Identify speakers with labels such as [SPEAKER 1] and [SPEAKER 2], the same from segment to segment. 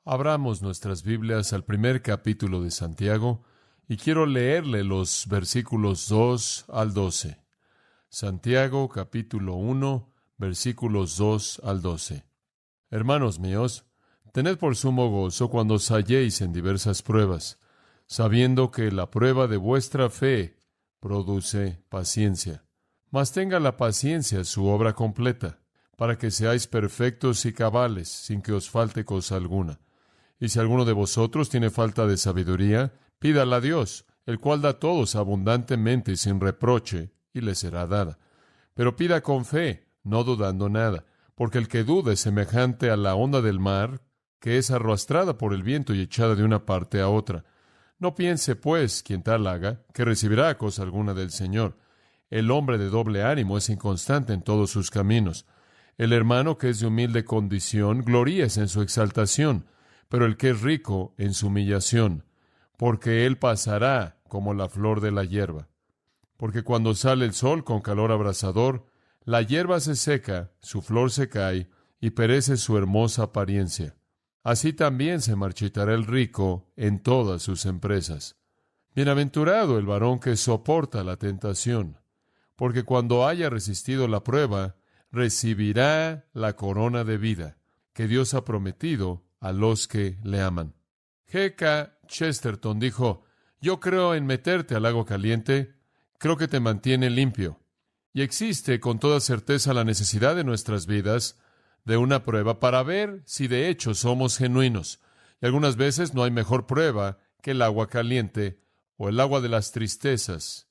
[SPEAKER 1] Abramos nuestras Biblias al primer capítulo de Santiago y quiero leerle los versículos 2 al 12. Santiago capítulo 1, versículos 2 al 12. Hermanos míos, tened por sumo gozo cuando os halléis en diversas pruebas, sabiendo que la prueba de vuestra fe produce paciencia. Mas tenga la paciencia su obra completa, para que seáis perfectos y cabales, sin que os falte cosa alguna. Y si alguno de vosotros tiene falta de sabiduría, pídala a Dios, el cual da a todos abundantemente y sin reproche, y le será dada. Pero pida con fe, no dudando nada, porque el que duda es semejante a la onda del mar, que es arrastrada por el viento y echada de una parte a otra. No piense, pues, quien tal haga, que recibirá cosa alguna del Señor. El hombre de doble ánimo es inconstante en todos sus caminos. El hermano que es de humilde condición, gloríese en su exaltación, pero el que es rico en su humillación, porque él pasará como la flor de la hierba. Porque cuando sale el sol con calor abrasador, la hierba se seca, su flor se cae, y perece su hermosa apariencia. Así también se marchitará el rico en todas sus empresas. Bienaventurado el varón que soporta la tentación, porque cuando haya resistido la prueba, recibirá la corona de vida que Dios ha prometido a los que le aman. G.K. Chesterton dijo: yo creo en meterte al agua caliente, creo que te mantiene limpio. Y existe con toda certeza la necesidad de nuestras vidas de una prueba para ver si de hecho somos genuinos. Y algunas veces no hay mejor prueba que el agua caliente o el agua de las tristezas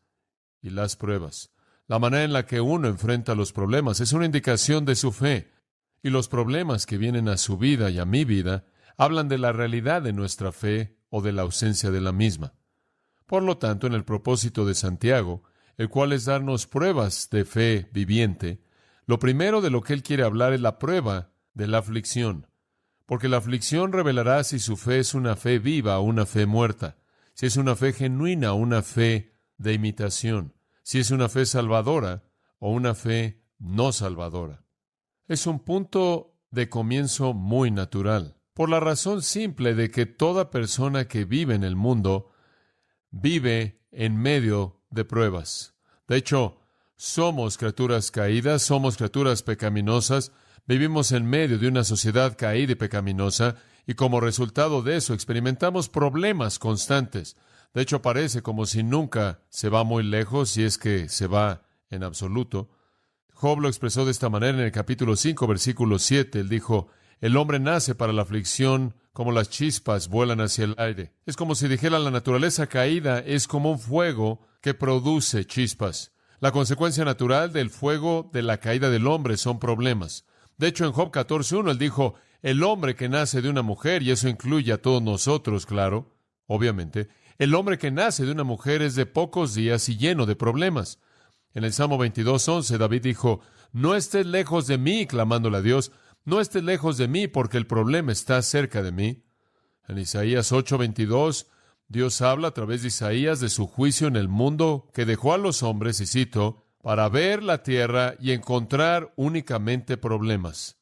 [SPEAKER 1] y las pruebas. La manera en la que uno enfrenta los problemas es una indicación de su fe. Y los problemas que vienen a su vida y a mi vida hablan de la realidad de nuestra fe o de la ausencia de la misma. Por lo tanto, en el propósito de Santiago, el cual es darnos pruebas de fe viviente, lo primero de lo que él quiere hablar es la prueba de la aflicción, porque la aflicción revelará si su fe es una fe viva o una fe muerta, si es una fe genuina o una fe de imitación, si es una fe salvadora o una fe no salvadora. Es un punto de comienzo muy natural, por la razón simple de que toda persona que vive en el mundo vive en medio de pruebas. De hecho, somos criaturas caídas, somos criaturas pecaminosas, vivimos en medio de una sociedad caída y pecaminosa, y como resultado de eso experimentamos problemas constantes. De hecho, parece como si nunca se va muy lejos, si es que se va en absoluto. Job lo expresó de esta manera en el capítulo 5, versículo 7. Él dijo: el hombre nace para la aflicción como las chispas vuelan hacia el aire. Es como si dijera: la naturaleza caída es como un fuego que produce chispas. La consecuencia natural del fuego de la caída del hombre son problemas. De hecho, en Job 14:1 él dijo: el hombre que nace de una mujer, y eso incluye a todos nosotros, claro, obviamente, el hombre que nace de una mujer es de pocos días y lleno de problemas. En el Salmo 22:11, David dijo: no estés lejos de mí, clamándole a Dios, no estés lejos de mí, porque el problema está cerca de mí. En Isaías 8:22, Dios habla a través de Isaías de su juicio en el mundo que dejó a los hombres, y cito, para ver la tierra y encontrar únicamente problemas.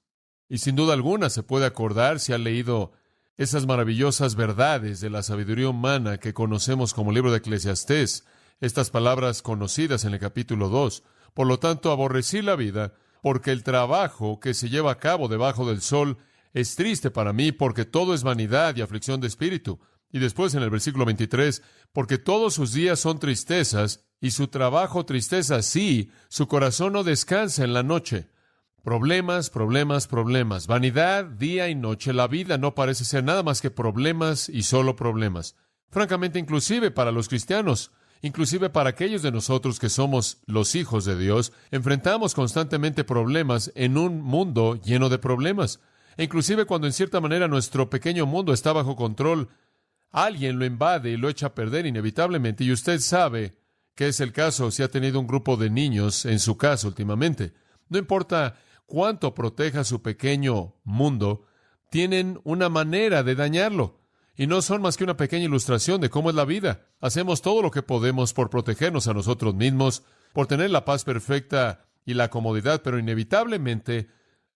[SPEAKER 1] Y sin duda alguna se puede acordar, si ha leído esas maravillosas verdades de la sabiduría humana que conocemos como libro de Eclesiastés, estas palabras conocidas en el capítulo 2. Por lo tanto, aborrecí la vida, porque el trabajo que se lleva a cabo debajo del sol es triste para mí, porque todo es vanidad y aflicción de espíritu. Y después en el versículo 23, porque todos sus días son tristezas, y su trabajo tristeza, sí, su corazón no descansa en la noche. Problemas, problemas, problemas, vanidad día y noche. La vida no parece ser nada más que problemas y solo problemas. Francamente, inclusive para los cristianos, inclusive para aquellos de nosotros que somos los hijos de Dios, enfrentamos constantemente problemas en un mundo lleno de problemas. E inclusive cuando en cierta manera nuestro pequeño mundo está bajo control, alguien lo invade y lo echa a perder inevitablemente. Y usted sabe que es el caso si ha tenido un grupo de niños en su casa últimamente. No importa cuánto proteja su pequeño mundo, tienen una manera de dañarlo. Y no son más que una pequeña ilustración de cómo es la vida. Hacemos todo lo que podemos por protegernos a nosotros mismos, por tener la paz perfecta y la comodidad, pero inevitablemente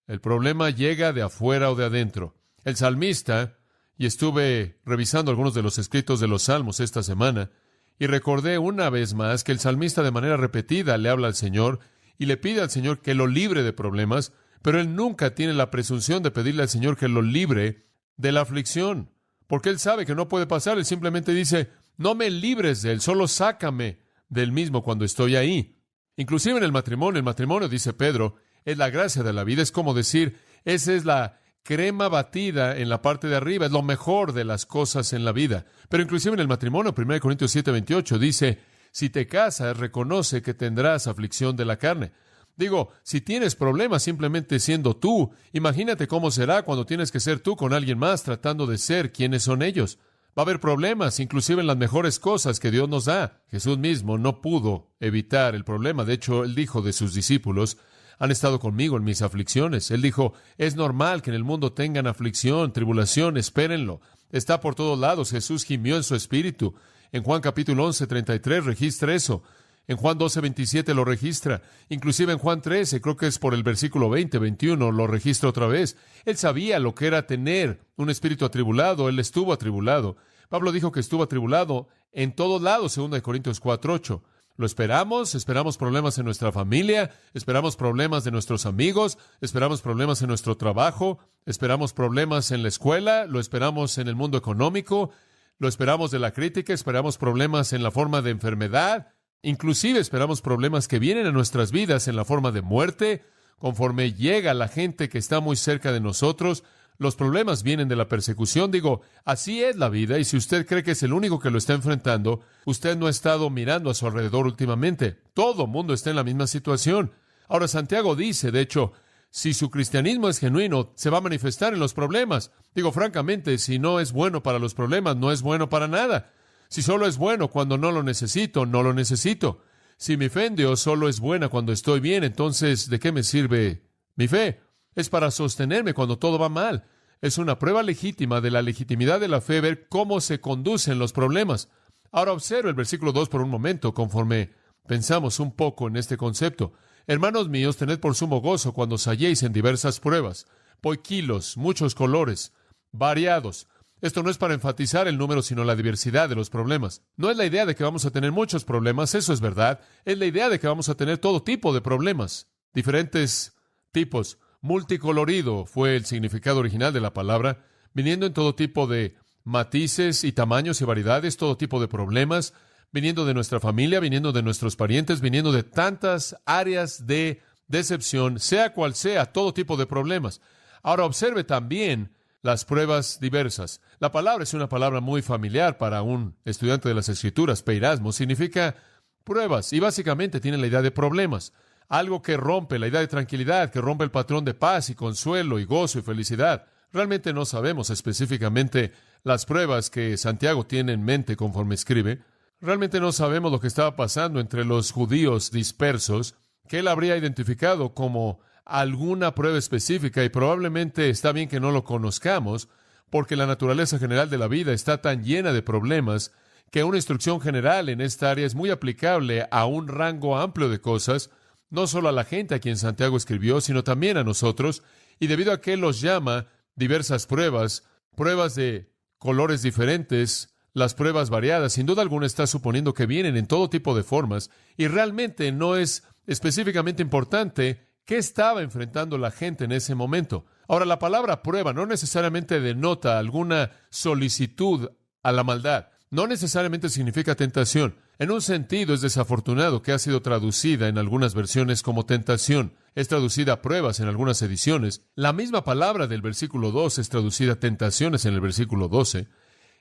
[SPEAKER 1] el problema llega de afuera o de adentro. El salmista y estuve revisando algunos de los escritos de los Salmos esta semana, y recordé una vez más que el salmista de manera repetida le habla al Señor y le pide al Señor que lo libre de problemas, pero él nunca tiene la presunción de pedirle al Señor que lo libre de la aflicción, porque él sabe que no puede pasar. Él simplemente dice, no me libres de él, solo sácame del mismo cuando estoy ahí. Inclusive en el matrimonio, dice Pedro, es la gracia de la vida. Es como decir, esa es la crema batida en la parte de arriba, es lo mejor de las cosas en la vida. Pero inclusive en el matrimonio, 1 Corintios 7:28 dice, si te casas, reconoce que tendrás aflicción de la carne. Digo, si tienes problemas simplemente siendo tú, imagínate cómo será cuando tienes que ser tú con alguien más tratando de ser quienes son ellos. Va a haber problemas, inclusive en las mejores cosas que Dios nos da. Jesús mismo no pudo evitar el problema. De hecho, Él dijo de sus discípulos, han estado conmigo en mis aflicciones. Él dijo, es normal que en el mundo tengan aflicción, tribulación, espérenlo. Está por todos lados. Jesús gimió en su espíritu. En Juan capítulo 11:33 registra eso. En Juan 12:27 lo registra. Inclusive en Juan 13, creo que es por el versículo 20-21, lo registra otra vez. Él sabía lo que era tener un espíritu atribulado. Él estuvo atribulado. Pablo dijo que estuvo atribulado en todos lados, 2 Corintios 4:8. Lo esperamos problemas en nuestra familia, esperamos problemas de nuestros amigos, esperamos problemas en nuestro trabajo, esperamos problemas en la escuela, lo esperamos en el mundo económico, lo esperamos de la crítica, esperamos problemas en la forma de enfermedad, inclusive esperamos problemas que vienen a nuestras vidas en la forma de muerte, conforme llega la gente que está muy cerca de nosotros. Los problemas vienen de la persecución. Digo, así es la vida, y si usted cree que es el único que lo está enfrentando, usted no ha estado mirando a su alrededor últimamente. Todo mundo está en la misma situación. Ahora, Santiago dice, de hecho, si su cristianismo es genuino, se va a manifestar en los problemas. Digo, francamente, si no es bueno para los problemas, no es bueno para nada. Si solo es bueno cuando no lo necesito, no lo necesito. Si mi fe en Dios solo es buena cuando estoy bien, entonces, ¿de qué me sirve mi fe? Es para sostenerme cuando todo va mal. Es una prueba legítima de la legitimidad de la fe ver cómo se conducen los problemas. Ahora observe el versículo 2 por un momento, conforme pensamos un poco en este concepto. Hermanos míos, tened por sumo gozo cuando os halléis en diversas pruebas, poiquilos, muchos colores, variados. Esto no es para enfatizar el número, sino la diversidad de los problemas. No es la idea de que vamos a tener muchos problemas, eso es verdad. Es la idea de que vamos a tener todo tipo de problemas, diferentes tipos. Multicolorido fue el significado original de la palabra, viniendo en todo tipo de matices y tamaños y variedades, todo tipo de problemas, viniendo de nuestra familia, viniendo de nuestros parientes, viniendo de tantas áreas de decepción, sea cual sea, todo tipo de problemas. Ahora observe también las pruebas diversas. La palabra es una palabra muy familiar para un estudiante de las Escrituras. Peirasmo significa pruebas y básicamente tiene la idea de problemas. Algo que rompe la idea de tranquilidad, que rompe el patrón de paz y consuelo y gozo y felicidad. Realmente no sabemos específicamente las pruebas que Santiago tiene en mente conforme escribe. Realmente no sabemos lo que estaba pasando entre los judíos dispersos, que él habría identificado como alguna prueba específica, y probablemente está bien que no lo conozcamos, porque la naturaleza general de la vida está tan llena de problemas que una instrucción general en esta área es muy aplicable a un rango amplio de cosas, no solo a la gente a quien Santiago escribió, sino también a nosotros, y debido a que él los llama diversas pruebas, pruebas de colores diferentes, las pruebas variadas, sin duda alguna está suponiendo que vienen en todo tipo de formas, y realmente no es específicamente importante qué estaba enfrentando la gente en ese momento. Ahora, la palabra prueba no necesariamente denota alguna solicitud a la maldad. No necesariamente significa tentación. En un sentido, es desafortunado que ha sido traducida en algunas versiones como tentación. Es traducida a pruebas en algunas ediciones. La misma palabra del versículo 2 es traducida tentaciones en el versículo 12.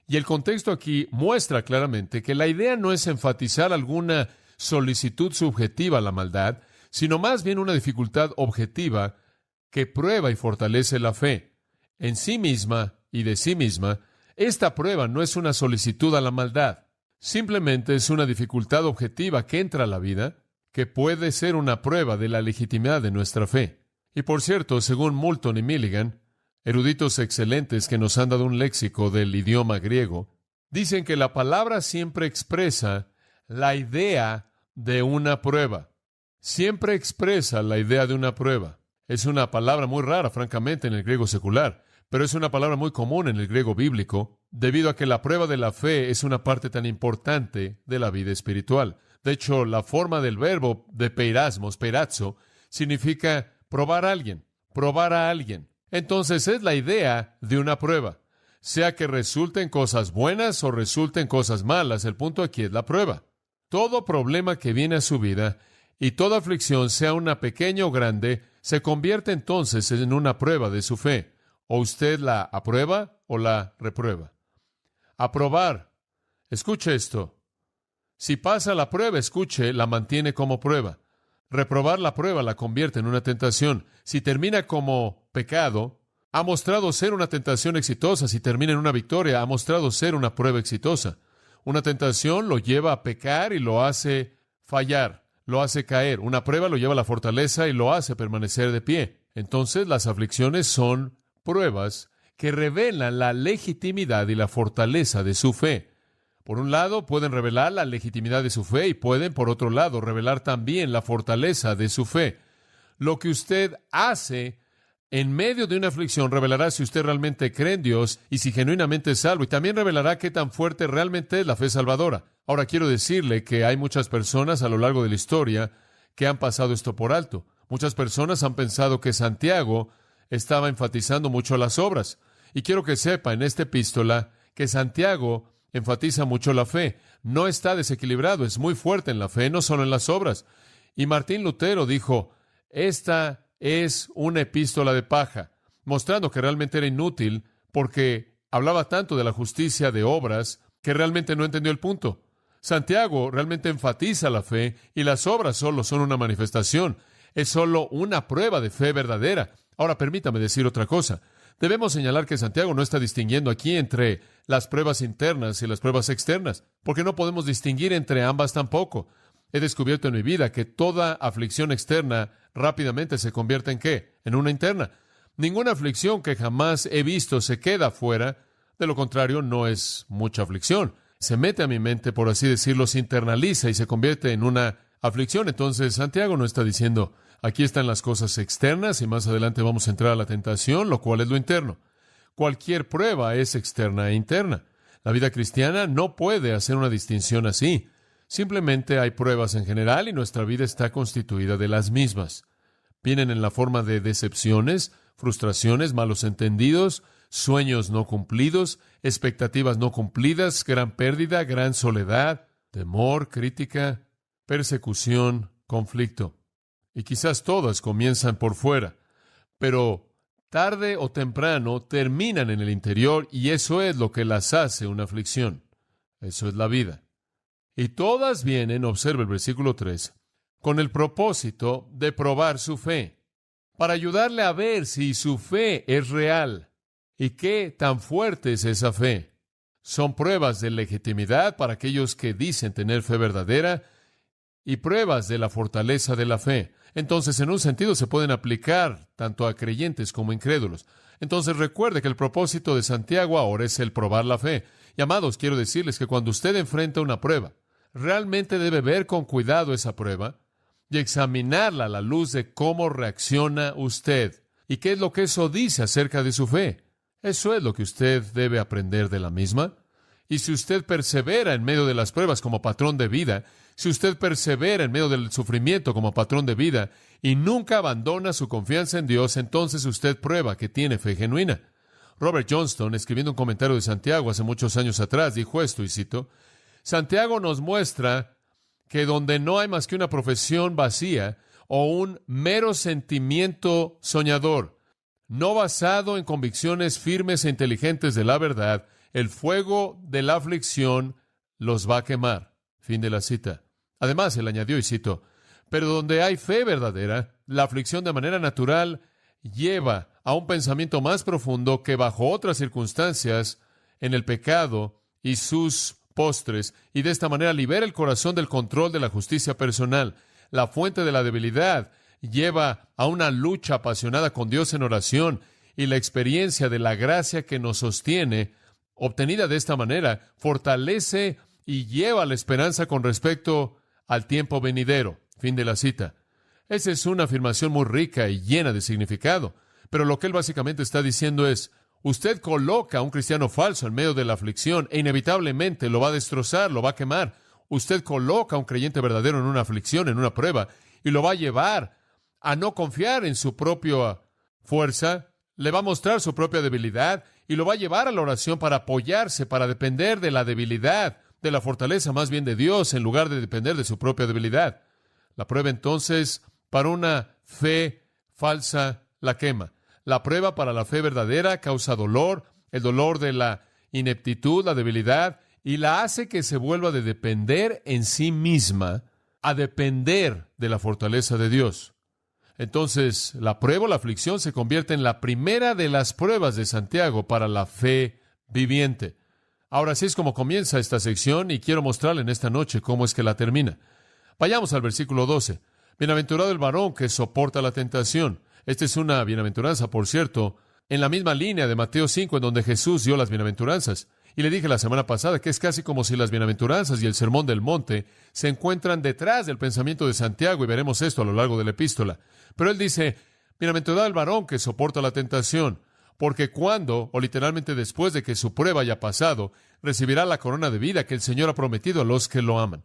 [SPEAKER 1] Y el contexto aquí muestra claramente que la idea no es enfatizar alguna solicitud subjetiva a la maldad, sino más bien una dificultad objetiva que prueba y fortalece la fe. En sí misma y de sí misma, esta prueba no es una solicitud a la maldad. Simplemente es una dificultad objetiva que entra a la vida, que puede ser una prueba de la legitimidad de nuestra fe. Y por cierto, según Moulton y Milligan, eruditos excelentes que nos han dado un léxico del idioma griego, dicen que la palabra siempre expresa la idea de una prueba. Siempre expresa la idea de una prueba. Es una palabra muy rara, francamente, en el griego secular, pero es una palabra muy común en el griego bíblico, debido a que la prueba de la fe es una parte tan importante de la vida espiritual. De hecho, la forma del verbo de peirasmos, peirazzo, significa probar a alguien, probar a alguien. Entonces es la idea de una prueba. Sea que resulten cosas buenas o resulten cosas malas, el punto aquí es la prueba. Todo problema que viene a su vida y toda aflicción, sea una pequeña o grande, se convierte entonces en una prueba de su fe. O usted la aprueba o la reprueba. Aprobar. Escuche esto. Si pasa la prueba, escuche, la mantiene como prueba. Reprobar la prueba la convierte en una tentación. Si termina como pecado, ha mostrado ser una tentación exitosa. Si termina en una victoria, ha mostrado ser una prueba exitosa. Una tentación lo lleva a pecar y lo hace fallar, lo hace caer. Una prueba lo lleva a la fortaleza y lo hace permanecer de pie. Entonces, las aflicciones son pruebas que revelan la legitimidad y la fortaleza de su fe. Por un lado, pueden revelar la legitimidad de su fe y pueden, por otro lado, revelar también la fortaleza de su fe. Lo que usted hace en medio de una aflicción revelará si usted realmente cree en Dios y si genuinamente es salvo, y también revelará qué tan fuerte realmente es la fe salvadora. Ahora, quiero decirle que hay muchas personas a lo largo de la historia que han pasado esto por alto. Muchas personas han pensado que Santiago estaba enfatizando mucho las obras. Y quiero que sepa en esta epístola que Santiago enfatiza mucho la fe. No está desequilibrado, es muy fuerte en la fe, no solo en las obras. Y Martín Lutero dijo, esta es una epístola de paja, mostrando que realmente era inútil porque hablaba tanto de la justicia de obras que realmente no entendió el punto. Santiago realmente enfatiza la fe y las obras solo son una manifestación. Es solo una prueba de fe verdadera. Ahora, permítame decir otra cosa. Debemos señalar que Santiago no está distinguiendo aquí entre las pruebas internas y las pruebas externas, porque no podemos distinguir entre ambas tampoco. He descubierto en mi vida que toda aflicción externa rápidamente se convierte ¿en qué? En una interna. Ninguna aflicción que jamás he visto se queda fuera. De lo contrario, no es mucha aflicción. Se mete a mi mente, por así decirlo, se internaliza y se convierte en una aflicción. Entonces, Santiago no está diciendo, aquí están las cosas externas y más adelante vamos a entrar a la tentación, lo cual es lo interno. Cualquier prueba es externa e interna. La vida cristiana no puede hacer una distinción así. Simplemente hay pruebas en general y nuestra vida está constituida de las mismas. Vienen en la forma de decepciones, frustraciones, malos entendidos, sueños no cumplidos, expectativas no cumplidas, gran pérdida, gran soledad, temor, crítica, persecución, conflicto. Y quizás todas comienzan por fuera, pero tarde o temprano terminan en el interior y eso es lo que las hace una aflicción. Eso es la vida. Y todas vienen, observa el versículo 3, con el propósito de probar su fe, para ayudarle a ver si su fe es real y qué tan fuerte es esa fe. Son pruebas de legitimidad para aquellos que dicen tener fe verdadera y pruebas de la fortaleza de la fe. Entonces, en un sentido, se pueden aplicar tanto a creyentes como a incrédulos. Entonces, recuerde que el propósito de Santiago ahora es el probar la fe. Y, amados, quiero decirles que cuando usted enfrenta una prueba, realmente debe ver con cuidado esa prueba y examinarla a la luz de cómo reacciona usted y qué es lo que eso dice acerca de su fe. Eso es lo que usted debe aprender de la misma. Y si usted persevera en medio de las pruebas como patrón de vida, si usted persevera en medio del sufrimiento como patrón de vida y nunca abandona su confianza en Dios, entonces usted prueba que tiene fe genuina. Robert Johnston, escribiendo un comentario de Santiago hace muchos años atrás, dijo esto, y cito, Santiago nos muestra que donde no hay más que una profesión vacía o un mero sentimiento soñador, no basado en convicciones firmes e inteligentes de la verdad, el fuego de la aflicción los va a quemar. Fin de la cita. Además, él añadió, y cito, pero donde hay fe verdadera, la aflicción de manera natural lleva a un pensamiento más profundo que bajo otras circunstancias en el pecado y sus postres, y de esta manera libera el corazón del control de la justicia personal. La fuente de la debilidad lleva a una lucha apasionada con Dios en oración, y la experiencia de la gracia que nos sostiene, obtenida de esta manera, fortalece y lleva a la esperanza con respecto al tiempo venidero. Fin de la cita. Esa es una afirmación muy rica y llena de significado, pero lo que él básicamente está diciendo es, Usted coloca a un cristiano falso en medio de la aflicción e inevitablemente lo va a destrozar, lo va a quemar. Usted coloca a un creyente verdadero en una aflicción, en una prueba, y lo va a llevar a no confiar en su propia fuerza, le va a mostrar su propia debilidad y lo va a llevar a la oración para apoyarse, para depender de la debilidad, de la fortaleza más bien de Dios, en lugar de depender de su propia debilidad. La prueba entonces, para una fe falsa, la quema. La prueba para la fe verdadera causa dolor, el dolor de la ineptitud, la debilidad, y la hace que se vuelva de depender en sí misma a depender de la fortaleza de Dios. Entonces, la prueba o la aflicción se convierte en la primera de las pruebas de Santiago para la fe viviente. Ahora, así es como comienza esta sección y quiero mostrarle en esta noche cómo es que la termina. Vayamos al versículo 12. Bienaventurado el varón que soporta la tentación. Esta es una bienaventuranza, por cierto, en la misma línea de Mateo 5, en donde Jesús dio las bienaventuranzas. Y le dije la semana pasada que es casi como si las bienaventuranzas y el sermón del monte se encuentran detrás del pensamiento de Santiago, y veremos esto a lo largo de la epístola. Pero él dice, bienaventurado el varón que soporta la tentación, porque cuando, o literalmente después de que su prueba haya pasado, recibirá la corona de vida que el Señor ha prometido a los que lo aman.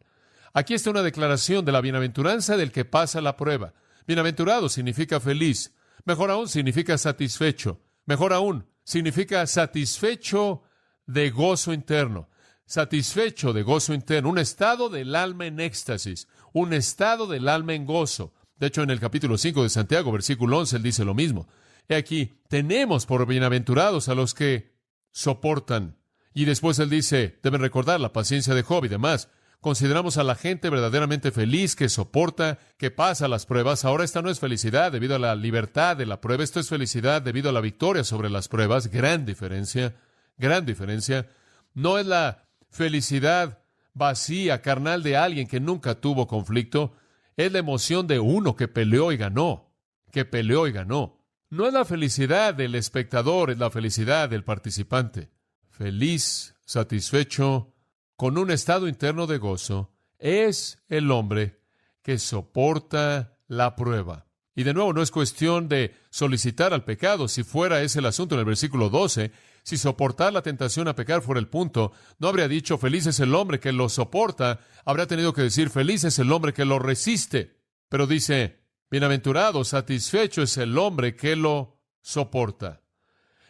[SPEAKER 1] Aquí está una declaración de la bienaventuranza del que pasa la prueba. Bienaventurado significa feliz. Mejor aún significa satisfecho. Mejor aún significa satisfecho de gozo interno. Satisfecho de gozo interno. Un estado del alma en éxtasis. Un estado del alma en gozo. De hecho, en el capítulo 5 de Santiago, versículo 11, él dice lo mismo. He aquí, tenemos por bienaventurados a los que soportan. Y después él dice, deben recordar la paciencia de Job y demás. Consideramos a la gente verdaderamente feliz que soporta, que pasa las pruebas. Ahora esta no es felicidad debido a la libertad de la prueba. Esto es felicidad debido a la victoria sobre las pruebas. Gran diferencia, gran diferencia. No es la felicidad vacía, carnal de alguien que nunca tuvo conflicto. Es la emoción de uno que peleó y ganó, que peleó y ganó. No es la felicidad del espectador, es la felicidad del participante. Feliz, satisfecho, con un estado interno de gozo, es el hombre que soporta la prueba. Y de nuevo, no es cuestión de solicitar al pecado. Si fuera ese el asunto en el versículo 12, si soportar la tentación a pecar fuera el punto, no habría dicho feliz es el hombre que lo soporta, habría tenido que decir feliz es el hombre que lo resiste. Pero dice, bienaventurado, satisfecho es el hombre que lo soporta.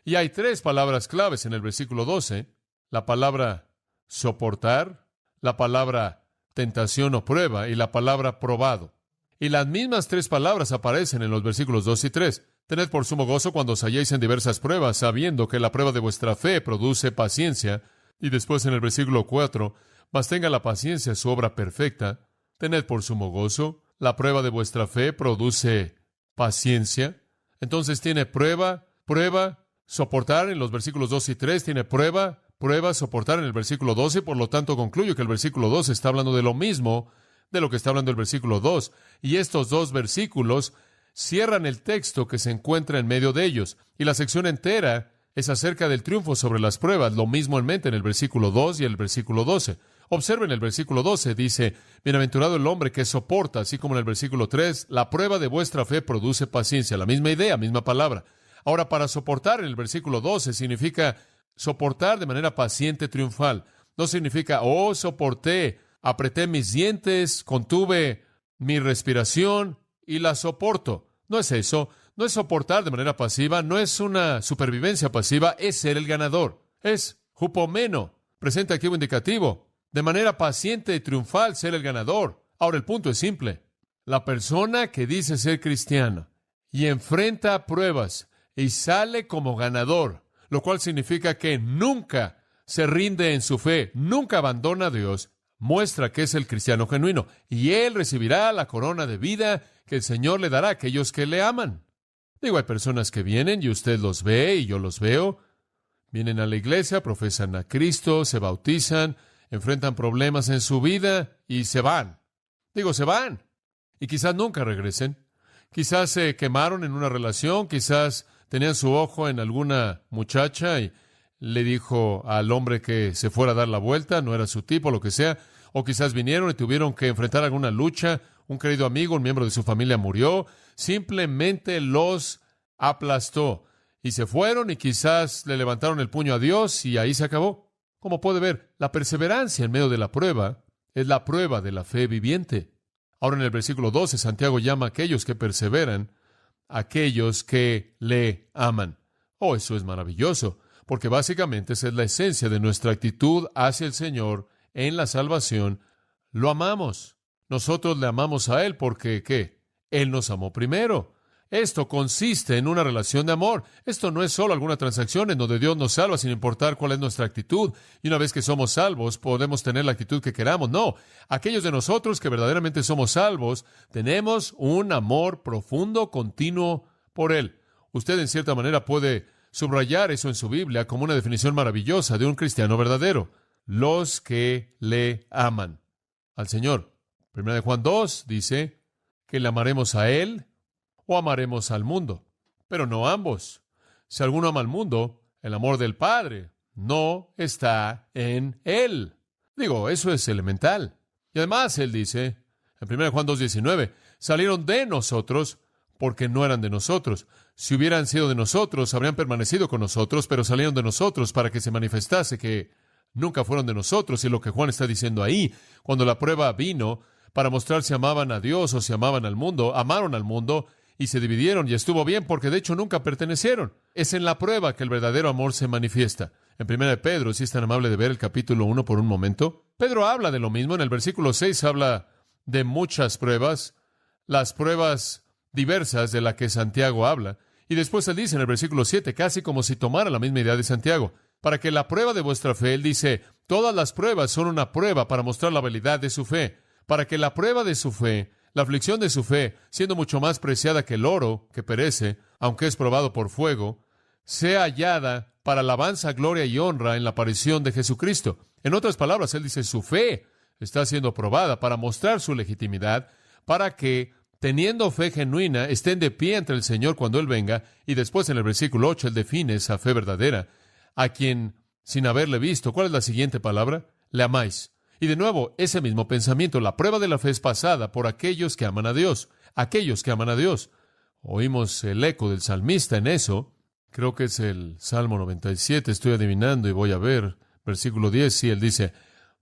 [SPEAKER 1] Y hay tres palabras claves en el versículo 12. La palabra soportar, la palabra tentación o prueba y la palabra probado. Y las mismas tres palabras aparecen en los versículos 2 y 3. Tened por sumo gozo cuando os halléis en diversas pruebas, sabiendo que la prueba de vuestra fe produce paciencia. Y después en el versículo 4, mas tenga la paciencia su obra perfecta. Tened por sumo gozo, la prueba de vuestra fe produce paciencia. Entonces tiene prueba, soportar en los versículos 2 y 3, tiene prueba, soportar en el versículo 12, por lo tanto concluyo que el versículo 2 está hablando de lo mismo de lo que está hablando el versículo 2, y estos dos versículos cierran el texto que se encuentra en medio de ellos, y la sección entera es acerca del triunfo sobre las pruebas, lo mismo en mente en el versículo 2 y el versículo 12. Observen el versículo 12, dice, bienaventurado el hombre que soporta, así como en el versículo 3, la prueba de vuestra fe produce paciencia, la misma idea, misma palabra. Ahora, para soportar en el versículo 12 significa soportar de manera paciente, triunfal. No significa, soporté, apreté mis dientes, contuve mi respiración y la soporto. No es eso. No es soportar de manera pasiva, no es una supervivencia pasiva, es ser el ganador. Es hupomeno, presente activo indicativo. De manera paciente y triunfal ser el ganador. Ahora el punto es simple. La persona que dice ser cristiana y enfrenta pruebas y sale como ganador, lo cual significa que nunca se rinde en su fe, nunca abandona a Dios, muestra que es el cristiano genuino, y él recibirá la corona de vida que el Señor le dará a aquellos que le aman. Digo, hay personas que vienen y usted los ve y yo los veo, vienen a la iglesia, profesan a Cristo, se bautizan, enfrentan problemas en su vida y se van. Digo, se van. Y quizás nunca regresen. Quizás se quemaron en una relación, quizás tenían su ojo en alguna muchacha y le dijo al hombre que se fuera a dar la vuelta, no era su tipo, lo que sea. O quizás vinieron y tuvieron que enfrentar alguna lucha, un querido amigo, un miembro de su familia murió, simplemente los aplastó. y se fueron y quizás le levantaron el puño a Dios y ahí se acabó. Como puede ver, la perseverancia en medio de la prueba es la prueba de la fe viviente. Ahora en el versículo 12, Santiago llama a aquellos que perseveran, aquellos que le aman. Oh, eso es maravilloso, porque básicamente esa es la esencia de nuestra actitud hacia el Señor en la salvación. Lo amamos. Nosotros le amamos a Él porque, ¿qué? Él nos amó primero. Esto consiste en una relación de amor. Esto no es solo alguna transacción en donde Dios nos salva sin importar cuál es nuestra actitud. Y una vez que somos salvos, podemos tener la actitud que queramos. No, aquellos de nosotros que verdaderamente somos salvos, tenemos un amor profundo, continuo por Él. Usted en cierta manera puede subrayar eso en su Biblia como una definición maravillosa de un cristiano verdadero. Los que le aman al Señor. Primera de Juan 2 dice que le amaremos a Él o amaremos al mundo, pero no ambos. Si alguno ama al mundo, el amor del Padre no está en él. Digo, eso es elemental. Y además él dice, en 1 Juan 2:19, salieron de nosotros porque no eran de nosotros. Si hubieran sido de nosotros, habrían permanecido con nosotros, pero salieron de nosotros para que se manifestase que nunca fueron de nosotros. Y lo que Juan está diciendo ahí, cuando la prueba vino para mostrar si amaban a Dios o si amaban al mundo, amaron al mundo y se dividieron, y estuvo bien porque de hecho nunca pertenecieron. Es en la prueba que el verdadero amor se manifiesta. En 1 de Pedro, si es tan amable de ver el capítulo 1 por un momento, Pedro habla de lo mismo. En el versículo 6 habla de muchas pruebas, las pruebas diversas de las que Santiago habla. Y después él dice en el versículo 7, casi como si tomara la misma idea de Santiago, para que la prueba de vuestra fe, él dice, todas las pruebas son una prueba para mostrar la validad de su fe, para que la prueba de su fe, la aflicción de su fe, siendo mucho más preciada que el oro que perece, aunque es probado por fuego, sea hallada para alabanza, gloria y honra en la aparición de Jesucristo. En otras palabras, él dice, su fe está siendo probada para mostrar su legitimidad, para que, teniendo fe genuina, estén de pie ante el Señor cuando Él venga. Y después en el versículo 8, él define esa fe verdadera, a quien, sin haberle visto, ¿cuál es la siguiente palabra? Le amáis. Y de nuevo, ese mismo pensamiento, la prueba de la fe es pasada por aquellos que aman a Dios, aquellos que aman a Dios. Oímos el eco del salmista en eso. Creo que es el Salmo 97, estoy adivinando y voy a ver. Versículo 10, sí, él dice,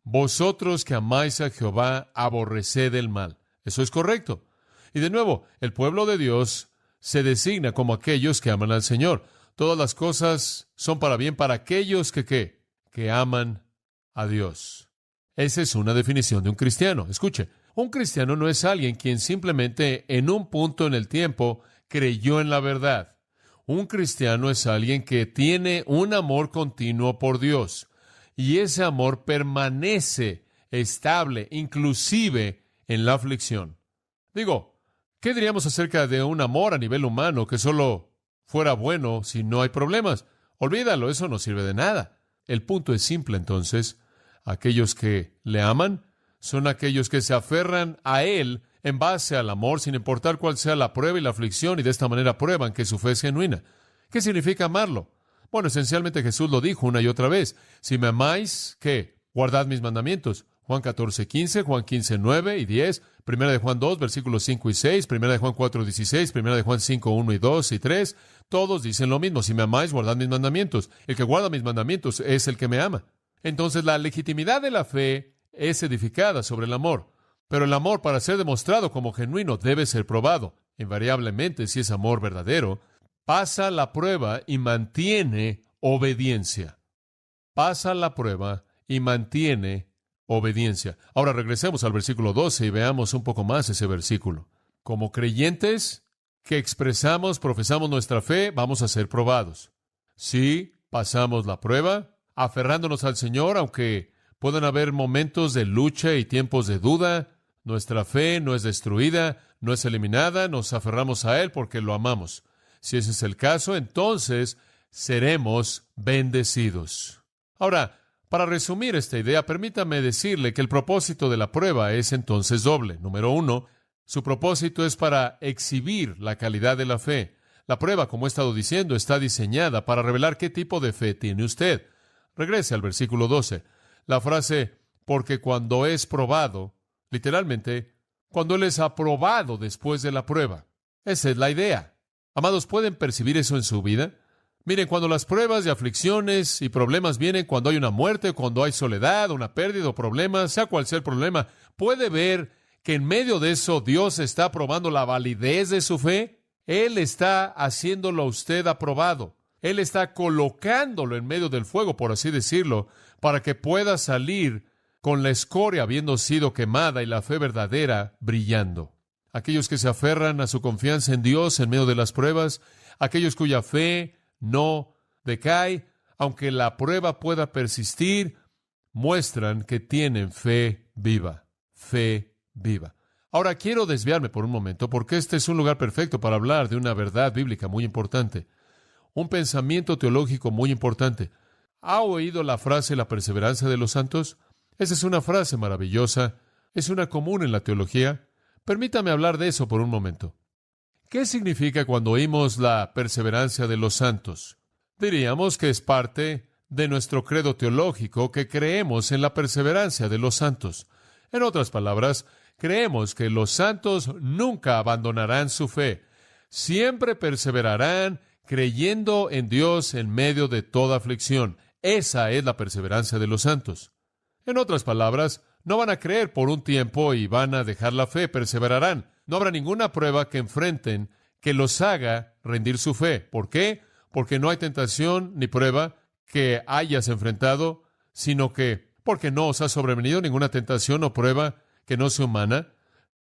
[SPEAKER 1] vosotros que amáis a Jehová, aborreced el mal. Eso es correcto. Y de nuevo, el pueblo de Dios se designa como aquellos que aman al Señor. Todas las cosas son para bien para aquellos que, ¿qué? Que aman a Dios. Esa es una definición de un cristiano. Escuche, un cristiano no es alguien quien simplemente en un punto en el tiempo creyó en la verdad. Un cristiano es alguien que tiene un amor continuo por Dios. Y ese amor permanece estable, inclusive en la aflicción. Digo, ¿qué diríamos acerca de un amor a nivel humano que solo fuera bueno si no hay problemas? Olvídalo, eso no sirve de nada. El punto es simple entonces. Aquellos que le aman son aquellos que se aferran a Él en base al amor, sin importar cuál sea la prueba y la aflicción, y de esta manera prueban que su fe es genuina. ¿Qué significa amarlo? Bueno, esencialmente Jesús lo dijo una y otra vez. Si me amáis, ¿qué? Guardad mis mandamientos. Juan 14:15, Juan 15:9 y 10, Primera de Juan 2, versículos 5 y 6, Primera de Juan 4:16, Primera de Juan 5:1 y 2 y 3, todos dicen lo mismo. Si me amáis, guardad mis mandamientos. El que guarda mis mandamientos es el que me ama. Entonces, la legitimidad de la fe es edificada sobre el amor. Pero el amor, para ser demostrado como genuino, debe ser probado. Invariablemente, si es amor verdadero, pasa la prueba y mantiene obediencia. Pasa la prueba y mantiene obediencia. Ahora regresemos al versículo 12 y veamos un poco más ese versículo. Como creyentes que expresamos, profesamos nuestra fe, vamos a ser probados. Si pasamos la prueba, aferrándonos al Señor, aunque puedan haber momentos de lucha y tiempos de duda, nuestra fe no es destruida, no es eliminada, nos aferramos a Él porque lo amamos. Si ese es el caso, entonces seremos bendecidos. Ahora, para resumir esta idea, permítame decirle que el propósito de la prueba es entonces doble. Número 1, su propósito es para exhibir la calidad de la fe. La prueba, como he estado diciendo, está diseñada para revelar qué tipo de fe tiene usted. Regrese al versículo 12. La frase, porque cuando es probado, literalmente, cuando Él es aprobado después de la prueba. Esa es la idea. Amados, ¿pueden percibir eso en su vida? Miren, cuando las pruebas y aflicciones y problemas vienen, cuando hay una muerte, cuando hay soledad, una pérdida o problemas, sea cual sea el problema, ¿puede ver que en medio de eso Dios está probando la validez de su fe? Él está haciéndolo a usted aprobado. Él está colocándolo en medio del fuego, por así decirlo, para que pueda salir con la escoria habiendo sido quemada y la fe verdadera brillando. Aquellos que se aferran a su confianza en Dios en medio de las pruebas, aquellos cuya fe no decae, aunque la prueba pueda persistir, muestran que tienen fe viva. Fe viva. Ahora quiero desviarme por un momento porque este es un lugar perfecto para hablar de una verdad bíblica muy importante, un pensamiento teológico muy importante. ¿Ha oído la frase la perseverancia de los santos? Esa es una frase maravillosa, es una común en la teología. Permítame hablar de eso por un momento. ¿Qué significa cuando oímos la perseverancia de los santos? Diríamos que es parte de nuestro credo teológico que creemos en la perseverancia de los santos. En otras palabras, creemos que los santos nunca abandonarán su fe. Siempre perseverarán creyendo en Dios en medio de toda aflicción. Esa es la perseverancia de los santos. En otras palabras, no van a creer por un tiempo y van a dejar la fe, perseverarán. No habrá ninguna prueba que enfrenten que los haga rendir su fe. ¿Por qué? Porque no hay tentación ni prueba que hayas enfrentado, sino que porque no os ha sobrevenido ninguna tentación o prueba que no sea humana,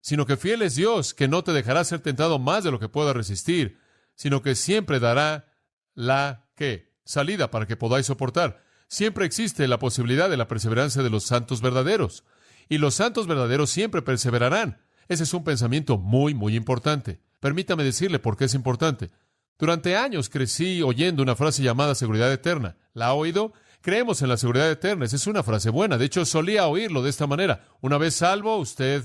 [SPEAKER 1] sino que fiel es Dios, que no te dejará ser tentado más de lo que pueda resistir, sino que siempre dará la ¿qué? Salida para que podáis soportar. Siempre existe la posibilidad de la perseverancia de los santos verdaderos. Y los santos verdaderos siempre perseverarán. Ese es un pensamiento muy, muy importante. Permítame decirle por qué es importante. Durante años crecí oyendo una frase llamada seguridad eterna. ¿La ha oído? Creemos en la seguridad eterna. Esa es una frase buena. De hecho, solía oírlo de esta manera. Una vez salvo, usted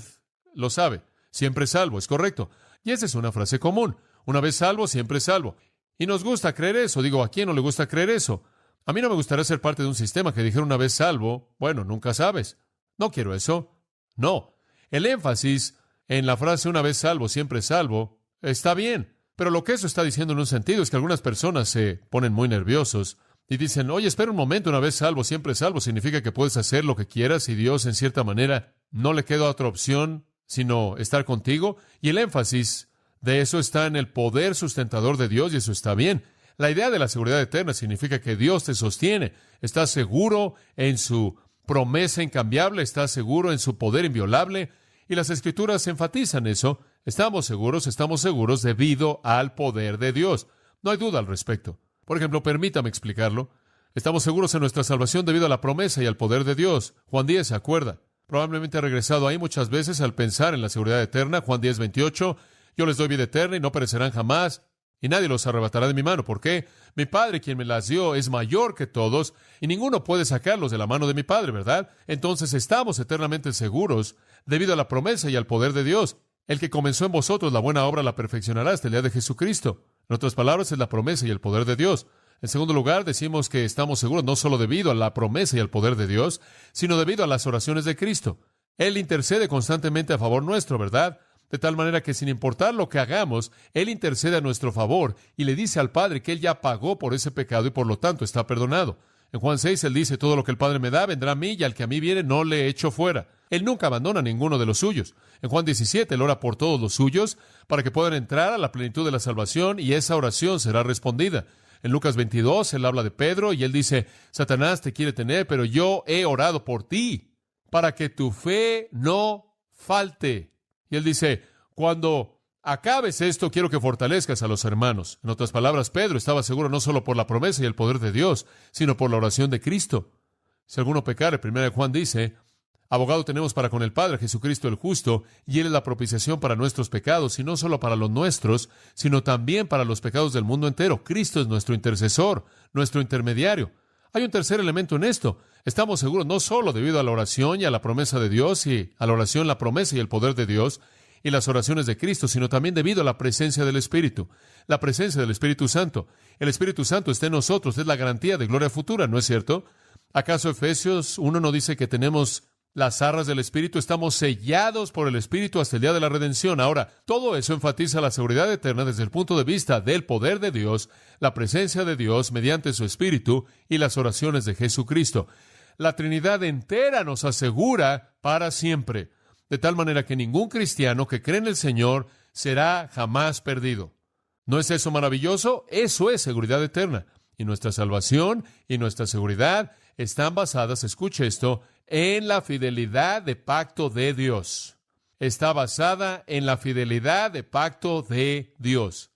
[SPEAKER 1] lo sabe. Siempre salvo, es correcto. Y esa es una frase común. Una vez salvo, siempre salvo. Y nos gusta creer eso. Digo, ¿a quién no le gusta creer eso? A mí no me gustaría ser parte de un sistema que dijera una vez salvo, bueno, nunca sabes. No quiero eso. No. El énfasis en la frase una vez salvo, siempre salvo, está bien. Pero lo que eso está diciendo en un sentido es que algunas personas se ponen muy nerviosos y dicen, oye, espera un momento, una vez salvo, siempre salvo, significa que puedes hacer lo que quieras y Dios, en cierta manera, no le queda otra opción sino estar contigo. Y el énfasis de eso está en el poder sustentador de Dios y eso está bien. La idea de la seguridad eterna significa que Dios te sostiene. Estás seguro en su promesa incambiable, estás seguro en su poder inviolable. Y las Escrituras enfatizan eso. Estamos seguros debido al poder de Dios. No hay duda al respecto. Por ejemplo, permítame explicarlo. Estamos seguros en nuestra salvación debido a la promesa y al poder de Dios. Juan 10, ¿se acuerda? Probablemente ha regresado ahí muchas veces al pensar en la seguridad eterna. Juan 10, 28. Yo les doy vida eterna y no perecerán jamás, y nadie los arrebatará de mi mano. ¿Por qué? Mi Padre, quien me las dio, es mayor que todos, y ninguno puede sacarlos de la mano de mi Padre, ¿verdad? Entonces estamos eternamente seguros debido a la promesa y al poder de Dios. El que comenzó en vosotros la buena obra la perfeccionará hasta el día de Jesucristo. En otras palabras, es la promesa y el poder de Dios. En segundo lugar, decimos que estamos seguros no solo debido a la promesa y al poder de Dios, sino debido a las oraciones de Cristo. Él intercede constantemente a favor nuestro, ¿verdad? De tal manera que sin importar lo que hagamos, Él intercede a nuestro favor y le dice al Padre que Él ya pagó por ese pecado y por lo tanto está perdonado. En Juan 6, Él dice, todo lo que el Padre me da vendrá a mí y al que a mí viene no le echo fuera. Él nunca abandona a ninguno de los suyos. En Juan 17, Él ora por todos los suyos para que puedan entrar a la plenitud de la salvación y esa oración será respondida. En Lucas 22, Él habla de Pedro y Él dice, Satanás te quiere tener, pero yo he orado por ti para que tu fe no falte. Y Él dice, cuando acabes esto, quiero que fortalezcas a los hermanos. En otras palabras, Pedro estaba seguro no solo por la promesa y el poder de Dios, sino por la oración de Cristo. Si alguno pecare, 1 Juan dice, abogado tenemos para con el Padre, Jesucristo el justo, y Él es la propiciación para nuestros pecados, y no solo para los nuestros, sino también para los pecados del mundo entero. Cristo es nuestro intercesor, nuestro intermediario. Hay un tercer elemento en esto. Estamos seguros no solo debido a la oración y a la promesa de Dios, y a la oración, la promesa y el poder de Dios, y las oraciones de Cristo, sino también debido a la presencia del Espíritu, la presencia del Espíritu Santo. El Espíritu Santo está en nosotros, es la garantía de gloria futura, ¿no es cierto? ¿Acaso Efesios 1 no dice que tenemos las arras del Espíritu, estamos sellados por el Espíritu hasta el día de la redención. Ahora, todo eso enfatiza la seguridad eterna desde el punto de vista del poder de Dios, la presencia de Dios mediante su Espíritu y las oraciones de Jesucristo. La Trinidad entera nos asegura para siempre, de tal manera que ningún cristiano que cree en el Señor será jamás perdido. ¿No es eso maravilloso? Eso es seguridad eterna. Y nuestra salvación y nuestra seguridad están basadas, escuche esto, en la fidelidad de pacto de Dios. Está basada en la fidelidad de pacto de Dios.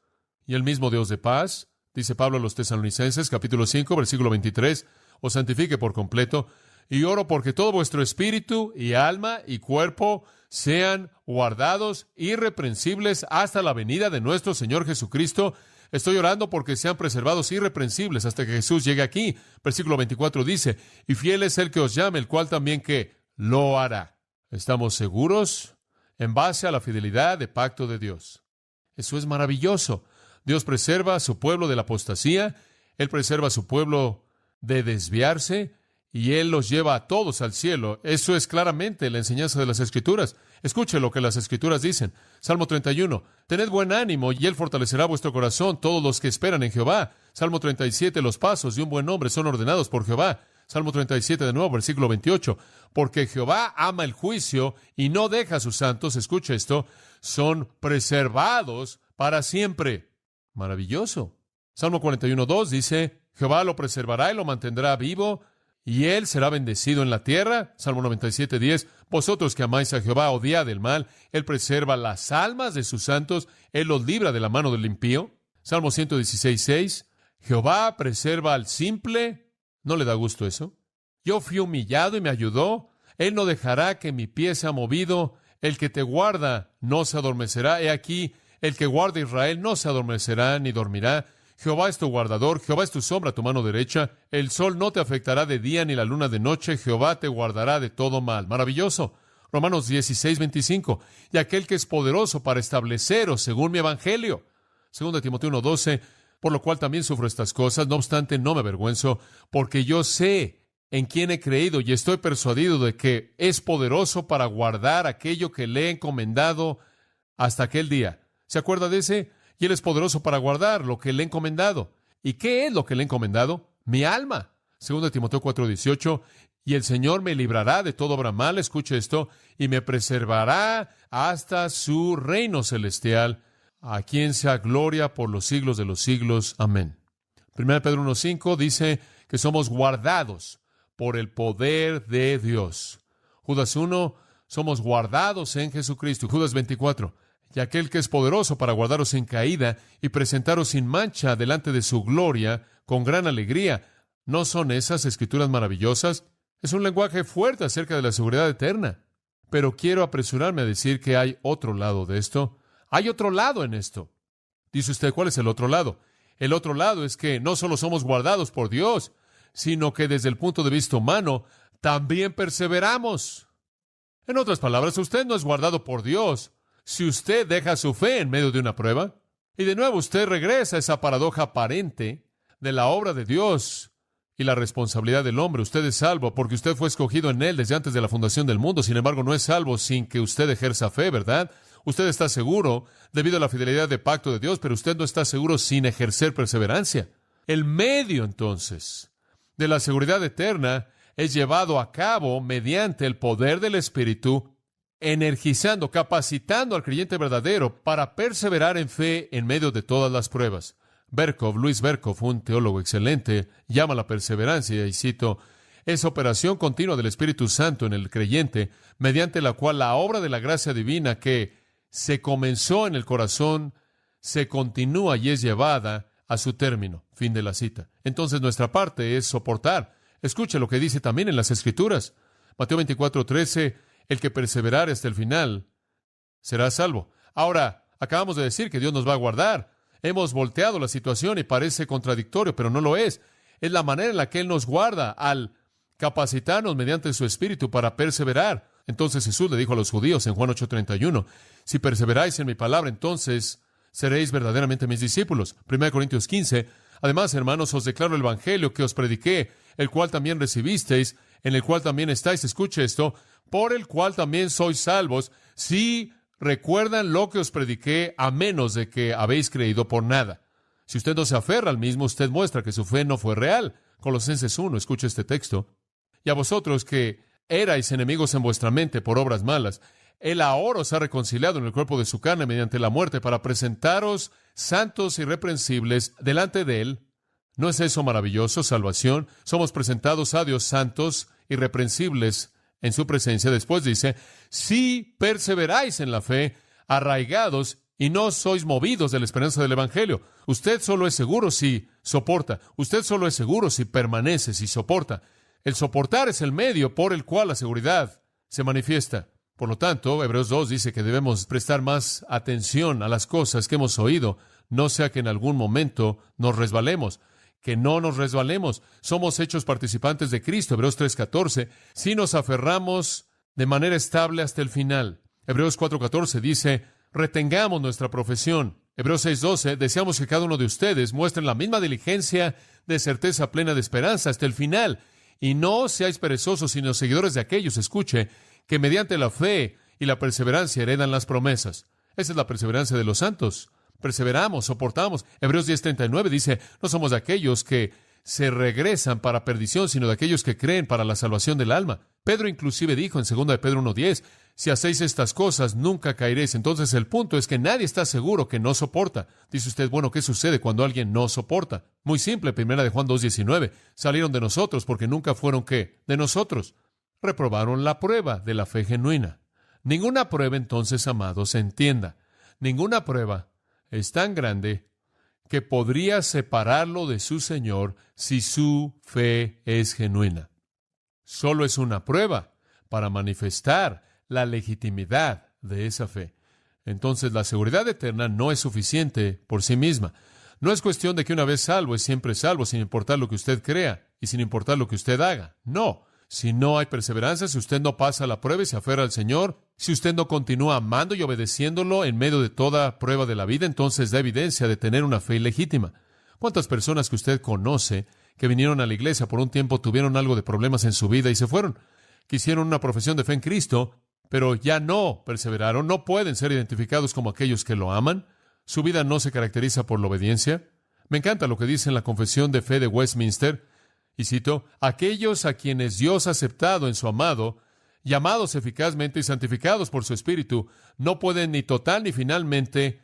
[SPEAKER 1] Y el mismo Dios de paz, dice Pablo a los Tesalonicenses, capítulo 5, versículo 23, os santifique por completo, y oro porque todo vuestro espíritu y alma y cuerpo sean guardados irreprensibles hasta la venida de nuestro Señor Jesucristo. Estoy orando porque sean preservados irreprensibles hasta que Jesús llegue aquí. Versículo 24 dice, y fiel es el que os llame, el cual también que lo hará. ¿Estamos seguros? En base a la fidelidad de pacto de Dios. Eso es maravilloso. Dios preserva a su pueblo de la apostasía, Él preserva a su pueblo de desviarse, y Él los lleva a todos al cielo. Eso es claramente la enseñanza de las Escrituras. Escuche lo que las Escrituras dicen. Salmo 31. Tened buen ánimo, y Él fortalecerá vuestro corazón, todos los que esperan en Jehová. Salmo 37. Los pasos de un buen hombre son ordenados por Jehová. Salmo 37 de nuevo, versículo 28. Porque Jehová ama el juicio y no deja a sus santos, escuche esto, son preservados para siempre. Maravilloso. Salmo 41:2 dice, Jehová lo preservará y lo mantendrá vivo, y él será bendecido en la tierra. Salmo 97:10, vosotros que amáis a Jehová, odiad el mal. Él preserva las almas de sus santos. Él los libra de la mano del impío. Salmo 116:6, Jehová preserva al simple. ¿No le da gusto eso? Yo fui humillado y me ayudó. Él no dejará que mi pie sea movido. El que te guarda no se adormecerá. He aquí, el que guarda a Israel no se adormecerá ni dormirá. Jehová es tu guardador, Jehová es tu sombra a tu mano derecha. El sol no te afectará de día ni la luna de noche. Jehová te guardará de todo mal. Maravilloso. Romanos 16:25. Y aquel que es poderoso para estableceros según mi evangelio. 2 Timoteo 1:12. Por lo cual también sufro estas cosas. No obstante, no me avergüenzo, porque yo sé en quién he creído y estoy persuadido de que es poderoso para guardar aquello que le he encomendado hasta aquel día. ¿Se acuerda de ese? Y Él es poderoso para guardar lo que le he encomendado. ¿Y qué es lo que le he encomendado? Mi alma. 2 Timoteo 4:18. Y el Señor me librará de toda obra mala, escuche esto, y me preservará hasta su reino celestial, a quien sea gloria por los siglos de los siglos. Amén. 1 Pedro 1:5 dice que somos guardados por el poder de Dios. Judas 1, somos guardados en Jesucristo. Judas 24, y aquel que es poderoso para guardaros sin caída y presentaros sin mancha delante de su gloria con gran alegría. ¿No son esas escrituras maravillosas? Es un lenguaje fuerte acerca de la seguridad eterna. Pero quiero apresurarme a decir que hay otro lado de esto. Hay otro lado en esto. Dice usted, ¿cuál es el otro lado? El otro lado es que no solo somos guardados por Dios, sino que desde el punto de vista humano también perseveramos. En otras palabras, usted no es guardado por Dios si usted deja su fe en medio de una prueba. Y de nuevo usted regresa a esa paradoja aparente de la obra de Dios y la responsabilidad del hombre. Usted es salvo porque usted fue escogido en Él desde antes de la fundación del mundo. Sin embargo, no es salvo sin que usted ejerza fe, ¿verdad? Usted está seguro debido a la fidelidad de pacto de Dios, pero usted no está seguro sin ejercer perseverancia. El medio, entonces, de la seguridad eterna es llevado a cabo mediante el poder del Espíritu, energizando, capacitando al creyente verdadero para perseverar en fe en medio de todas las pruebas. Luis Berkov, un teólogo excelente, llama la perseverancia, y cito, es operación continua del Espíritu Santo en el creyente, mediante la cual la obra de la gracia divina que se comenzó en el corazón se continúa y es llevada a su término. Fin de la cita. Entonces nuestra parte es soportar. Escuche lo que dice también en las Escrituras. Mateo 24:13, el que perseverare hasta el final será salvo. Ahora, acabamos de decir que Dios nos va a guardar. Hemos volteado la situación y parece contradictorio, pero no lo es. Es la manera en la que Él nos guarda al capacitarnos mediante su Espíritu para perseverar. Entonces Jesús le dijo a los judíos en Juan 8:31, si perseveráis en mi palabra, entonces seréis verdaderamente mis discípulos. 1 Corintios 15, además, hermanos, os declaro el evangelio que os prediqué, el cual también recibisteis, en el cual también estáis, escuche esto, por el cual también sois salvos, si recuerdan lo que os prediqué, a menos de que habéis creído por nada. Si usted no se aferra al mismo, usted muestra que su fe no fue real. Colosenses 1, escuche este texto. Y a vosotros que erais enemigos en vuestra mente por obras malas, Él ahora os ha reconciliado en el cuerpo de su carne mediante la muerte para presentaros santos y irreprensibles delante de Él. ¿No es eso maravilloso, salvación? Somos presentados a Dios santos, irreprensibles en su presencia. Después dice, si perseveráis en la fe, arraigados y no sois movidos de la esperanza del Evangelio. Usted solo es seguro si soporta. Usted solo es seguro si permanece, si soporta. El soportar es el medio por el cual la seguridad se manifiesta. Por lo tanto, Hebreos 2 dice que debemos prestar más atención a las cosas que hemos oído, no sea que en algún momento nos resbalemos. Que no nos resbalemos. Somos hechos participantes de Cristo, Hebreos 3:14, si nos aferramos de manera estable hasta el final. Hebreos 4:14 dice, retengamos nuestra profesión. Hebreos 6:12, deseamos que cada uno de ustedes muestre la misma diligencia de certeza plena de esperanza hasta el final. Y no seáis perezosos, sino seguidores de aquellos, escuche, que mediante la fe y la perseverancia heredan las promesas. Esa es la perseverancia de los santos. Perseveramos, soportamos. Hebreos 10:39 dice, no somos de aquellos que se regresan para perdición, sino de aquellos que creen para la salvación del alma. Pedro inclusive dijo en 2 de Pedro 1:10, si hacéis estas cosas, nunca caeréis. Entonces el punto es que nadie está seguro que no soporta. Dice usted, bueno, ¿qué sucede cuando alguien no soporta? Muy simple, 1 de Juan 2:19, salieron de nosotros porque nunca fueron, ¿qué? De nosotros. Reprobaron la prueba de la fe genuina. Ninguna prueba, entonces, amados, se entienda. Ninguna prueba es tan grande que podría separarlo de su Señor si su fe es genuina. Solo es una prueba para manifestar la legitimidad de esa fe. Entonces, la seguridad eterna no es suficiente por sí misma. No es cuestión de que una vez salvo es siempre salvo, sin importar lo que usted crea y sin importar lo que usted haga. No. Si no hay perseverancia, si usted no pasa la prueba y se aferra al Señor, si usted no continúa amando y obedeciéndolo en medio de toda prueba de la vida, entonces da evidencia de tener una fe ilegítima. ¿Cuántas personas que usted conoce que vinieron a la iglesia por un tiempo tuvieron algo de problemas en su vida y se fueron? Que hicieron una profesión de fe en Cristo, pero ya no perseveraron, no pueden ser identificados como aquellos que lo aman. Su vida no se caracteriza por la obediencia. Me encanta lo que dice en la Confesión de Fe de Westminster. Y cito, aquellos a quienes Dios ha aceptado en su amado, llamados eficazmente y santificados por su Espíritu, no pueden ni total ni finalmente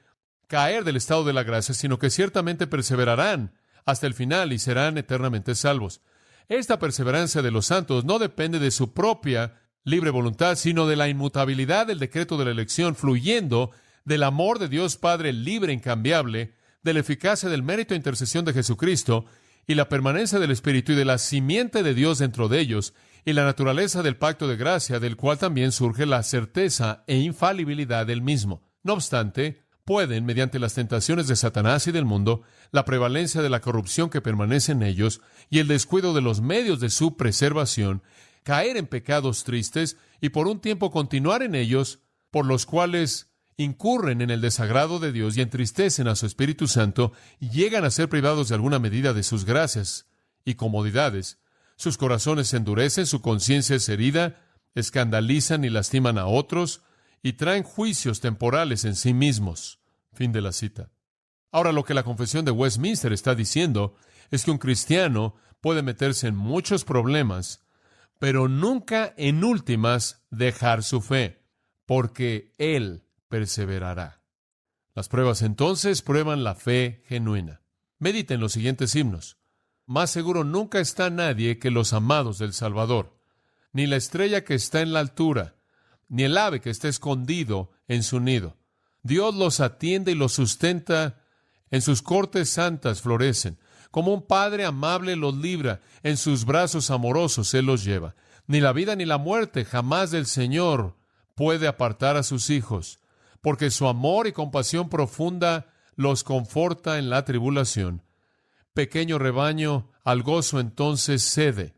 [SPEAKER 1] caer del estado de la gracia, sino que ciertamente perseverarán hasta el final y serán eternamente salvos. Esta perseverancia de los santos no depende de su propia libre voluntad, sino de la inmutabilidad del decreto de la elección, fluyendo del amor de Dios Padre libre e incambiable, de la eficacia del mérito e intercesión de Jesucristo, y la permanencia del Espíritu y de la simiente de Dios dentro de ellos, y la naturaleza del pacto de gracia, del cual también surge la certeza e infalibilidad del mismo. No obstante, pueden, mediante las tentaciones de Satanás y del mundo, la prevalencia de la corrupción que permanece en ellos y el descuido de los medios de su preservación, caer en pecados tristes y por un tiempo continuar en ellos, por los cuales incurren en el desagrado de Dios y entristecen a su Espíritu Santo y llegan a ser privados de alguna medida de sus gracias y comodidades. Sus corazones se endurecen, su conciencia es herida, escandalizan y lastiman a otros y traen juicios temporales en sí mismos. Fin de la cita. Ahora, lo que la Confesión de Westminster está diciendo es que un cristiano puede meterse en muchos problemas, pero nunca en últimas dejar su fe, porque él perseverará. Las pruebas entonces prueban la fe genuina. Mediten los siguientes himnos. Más seguro nunca está nadie que los amados del Salvador, ni la estrella que está en la altura, ni el ave que está escondido en su nido. Dios los atiende y los sustenta, en sus cortes santas florecen. Como un padre amable los libra, en sus brazos amorosos Él los lleva. Ni la vida ni la muerte jamás del Señor puede apartar a sus hijos, porque su amor y compasión profunda los conforta en la tribulación. Pequeño rebaño, al gozo entonces cede.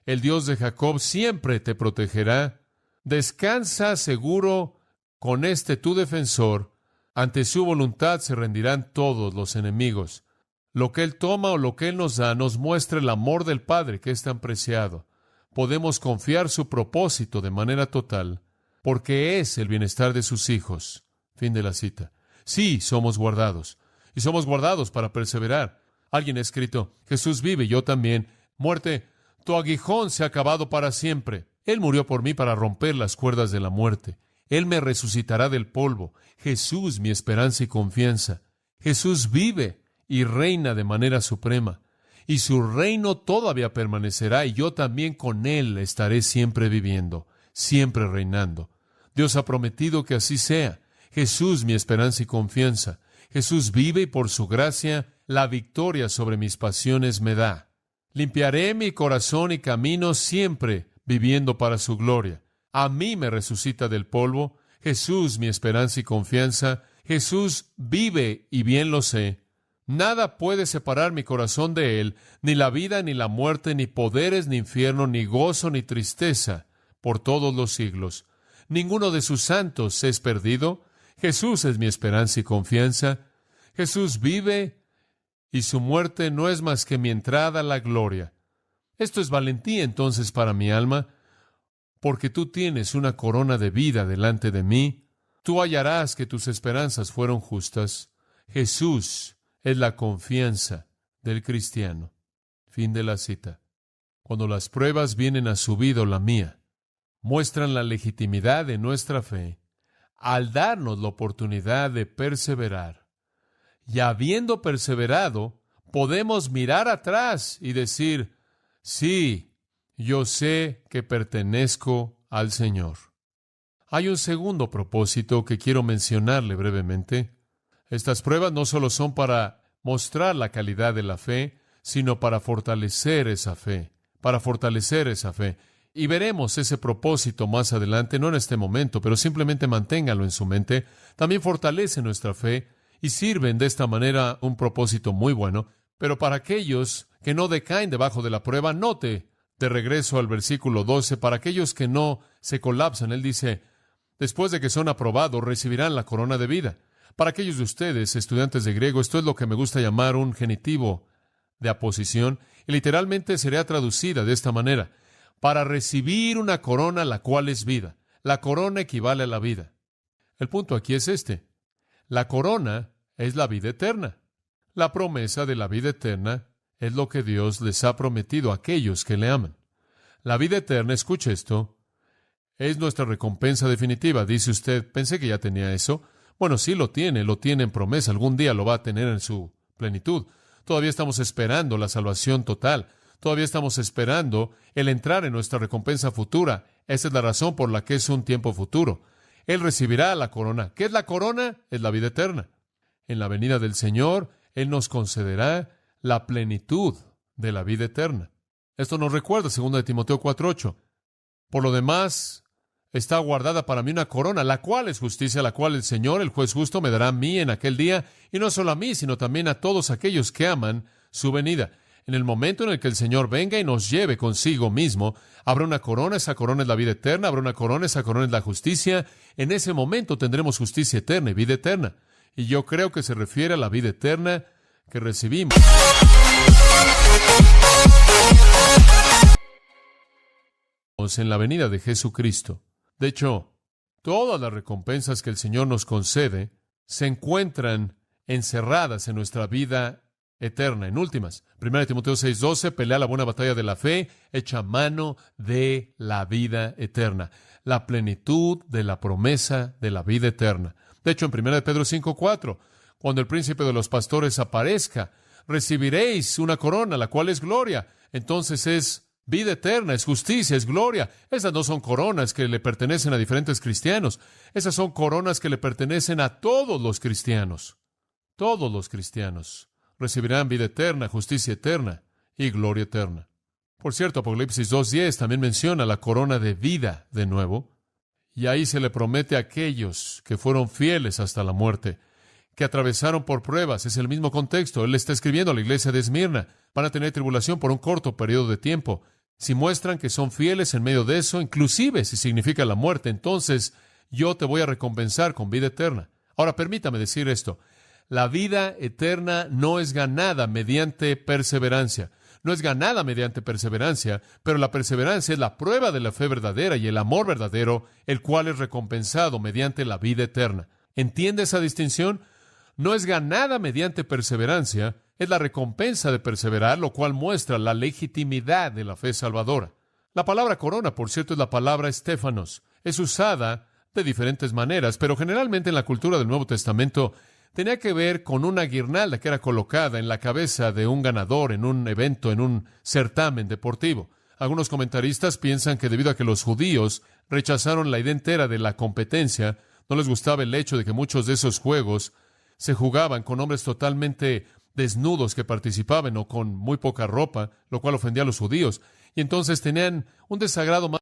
[SPEAKER 1] El Dios de Jacob siempre te protegerá. Descansa seguro con tu defensor. Ante su voluntad se rendirán todos los enemigos. Lo que Él toma o lo que Él nos da nos muestra el amor del Padre que es tan preciado. podemos confiar su propósito de manera total, porque es el bienestar de sus hijos. Fin de la cita. Sí, somos guardados, y somos guardados para perseverar. Alguien ha escrito, Jesús vive, yo también. Muerte, tu aguijón se ha acabado para siempre. Él murió por mí para romper las cuerdas de la muerte. Él me resucitará del polvo. Jesús, mi esperanza y confianza. Jesús vive y reina de manera suprema. Y su reino todavía permanecerá, y yo también con Él estaré siempre viviendo, siempre reinando. Dios ha prometido que así sea. Jesús, mi esperanza y confianza. Jesús vive y por su gracia la victoria sobre mis pasiones me da. Limpiaré mi corazón y camino siempre viviendo para su gloria. A mí me resucita del polvo. Jesús, mi esperanza y confianza. Jesús vive y bien lo sé. Nada puede separar mi corazón de Él, ni la vida, ni la muerte, ni poderes, ni infierno, ni gozo, ni tristeza, por todos los siglos. Ninguno de sus santos es perdido. Jesús es mi esperanza y confianza. Jesús vive y su muerte no es más que mi entrada a la gloria. Esto es valentía entonces para mi alma, porque tú tienes una corona de vida delante de mí. Tú hallarás que tus esperanzas fueron justas. Jesús es la confianza del cristiano. Fin de la cita. Cuando las pruebas vienen a su vida o la mía, muestran la legitimidad de nuestra fe al darnos la oportunidad de perseverar. Y habiendo perseverado, podemos mirar atrás y decir, sí, yo sé que pertenezco al Señor. Hay un segundo propósito que quiero mencionarle brevemente. Estas pruebas no solo son para mostrar la calidad de la fe, sino para fortalecer esa fe, Y veremos ese propósito más adelante, no en este momento, pero simplemente manténgalo en su mente. También fortalece nuestra fe y sirven de esta manera un propósito muy bueno. Pero para aquellos que no decaen debajo de la prueba, note, de regreso al versículo 12, para aquellos que no se colapsan, él dice, después de que son aprobados, recibirán la corona de vida. Para aquellos de ustedes, estudiantes de griego, esto es lo que me gusta llamar un genitivo de aposición, y literalmente sería traducida de esta manera: para recibir una corona, la cual es vida. La corona equivale a la vida. El punto aquí es este: la corona es la vida eterna. La promesa de la vida eterna es lo que Dios les ha prometido a aquellos que le aman. La vida eterna, escuche esto, es nuestra recompensa definitiva. Dice usted, pensé que ya tenía eso. Bueno, sí lo tiene en promesa. Algún día lo va a tener en su plenitud. Todavía estamos esperando la salvación total. Todavía estamos esperando el entrar en nuestra recompensa futura. Esa es la razón por la que es un tiempo futuro. Él recibirá la corona. ¿Qué es la corona? Es la vida eterna. En la venida del Señor, Él nos concederá la plenitud de la vida eterna. Esto nos recuerda 2 de Timoteo 4:8. Por lo demás, está guardada para mí una corona, la cual es justicia, la cual el Señor, el juez justo, me dará a mí en aquel día, y no solo a mí, sino también a todos aquellos que aman su venida. En el momento en el que el Señor venga y nos lleve consigo mismo, habrá una corona, esa corona es la vida eterna, habrá una corona, esa corona es la justicia. En ese momento tendremos justicia eterna y vida eterna. Y yo creo que se refiere a la vida eterna que recibimos en la venida de Jesucristo. De hecho, todas las recompensas que el Señor nos concede se encuentran encerradas en nuestra vida eterna. En últimas, 1 Timoteo 6:12, pelea la buena batalla de la fe, echa mano de la vida eterna, la plenitud de la promesa de la vida eterna. De hecho, en 1 Pedro 5:4, cuando el príncipe de los pastores aparezca, recibiréis una corona, la cual es gloria. Entonces es vida eterna, es justicia, es gloria. Esas no son coronas que le pertenecen a diferentes cristianos. Esas son coronas que le pertenecen a todos los cristianos. Todos los cristianos recibirán vida eterna, justicia eterna y gloria eterna. Por cierto, Apocalipsis 2:10 también menciona la corona de vida de nuevo. Y ahí se le promete a aquellos que fueron fieles hasta la muerte, que atravesaron por pruebas. Es el mismo contexto. Él le está escribiendo a la iglesia de Esmirna. Van a tener tribulación por un corto periodo de tiempo. Si muestran que son fieles en medio de eso, inclusive si significa la muerte, entonces yo te voy a recompensar con vida eterna. Ahora, permítame decir esto. La vida eterna no es ganada mediante perseverancia. no es ganada mediante perseverancia, pero la perseverancia es la prueba de la fe verdadera y el amor verdadero, el cual es recompensado mediante la vida eterna. ¿Entiende esa distinción? No es ganada mediante perseverancia, es la recompensa de perseverar, lo cual muestra la legitimidad de la fe salvadora. La palabra corona, por cierto, es la palabra estéfanos. Es usada de diferentes maneras, pero generalmente en la cultura del Nuevo Testamento tenía que ver con una guirnalda que era colocada en la cabeza de un ganador en un evento, en un certamen deportivo. Algunos comentaristas piensan que debido a que los judíos rechazaron la idea entera de la competencia, no les gustaba el hecho de que muchos de esos juegos se jugaban con hombres totalmente desnudos que participaban o con muy poca ropa, lo cual ofendía a los judíos. Y entonces tenían un desagrado más.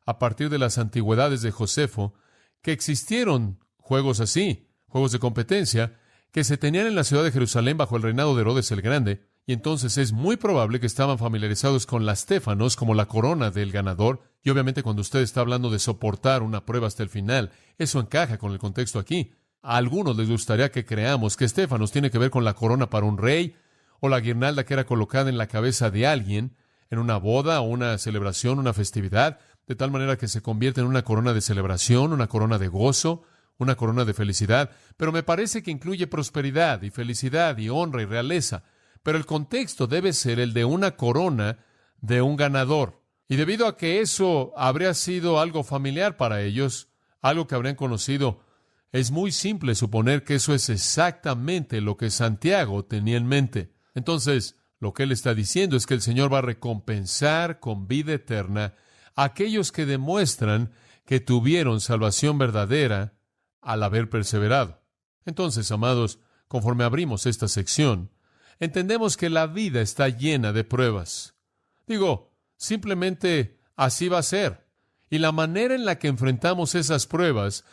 [SPEAKER 1] A partir de las antigüedades de Josefo, que existieron juegos así, juegos de competencia, que se tenían en la ciudad de Jerusalén bajo el reinado de Herodes el Grande, y entonces es muy probable que estaban familiarizados con la estéfanos como la corona del ganador, y obviamente cuando usted está hablando de soportar una prueba hasta el final, eso encaja con el contexto aquí. A algunos les gustaría que creamos que estéfanos tiene que ver con la corona para un rey, o la guirnalda que era colocada en la cabeza de alguien, en una boda o una celebración, una festividad, de tal manera que se convierte en una corona de celebración, una corona de gozo, una corona de felicidad, pero me parece que incluye prosperidad y felicidad y honra y realeza, pero el contexto debe ser el de una corona de un ganador. Y debido a que eso habría sido algo familiar para ellos, algo que habrían conocido, es muy simple suponer que eso es exactamente lo que Santiago tenía en mente. Entonces, lo que él está diciendo es que el Señor va a recompensar con vida eterna a aquellos que demuestran que tuvieron salvación verdadera al haber perseverado. Entonces, amados, conforme abrimos esta sección, entendemos que la vida está llena de pruebas. Simplemente así va a ser. Y la manera en la que enfrentamos esas pruebas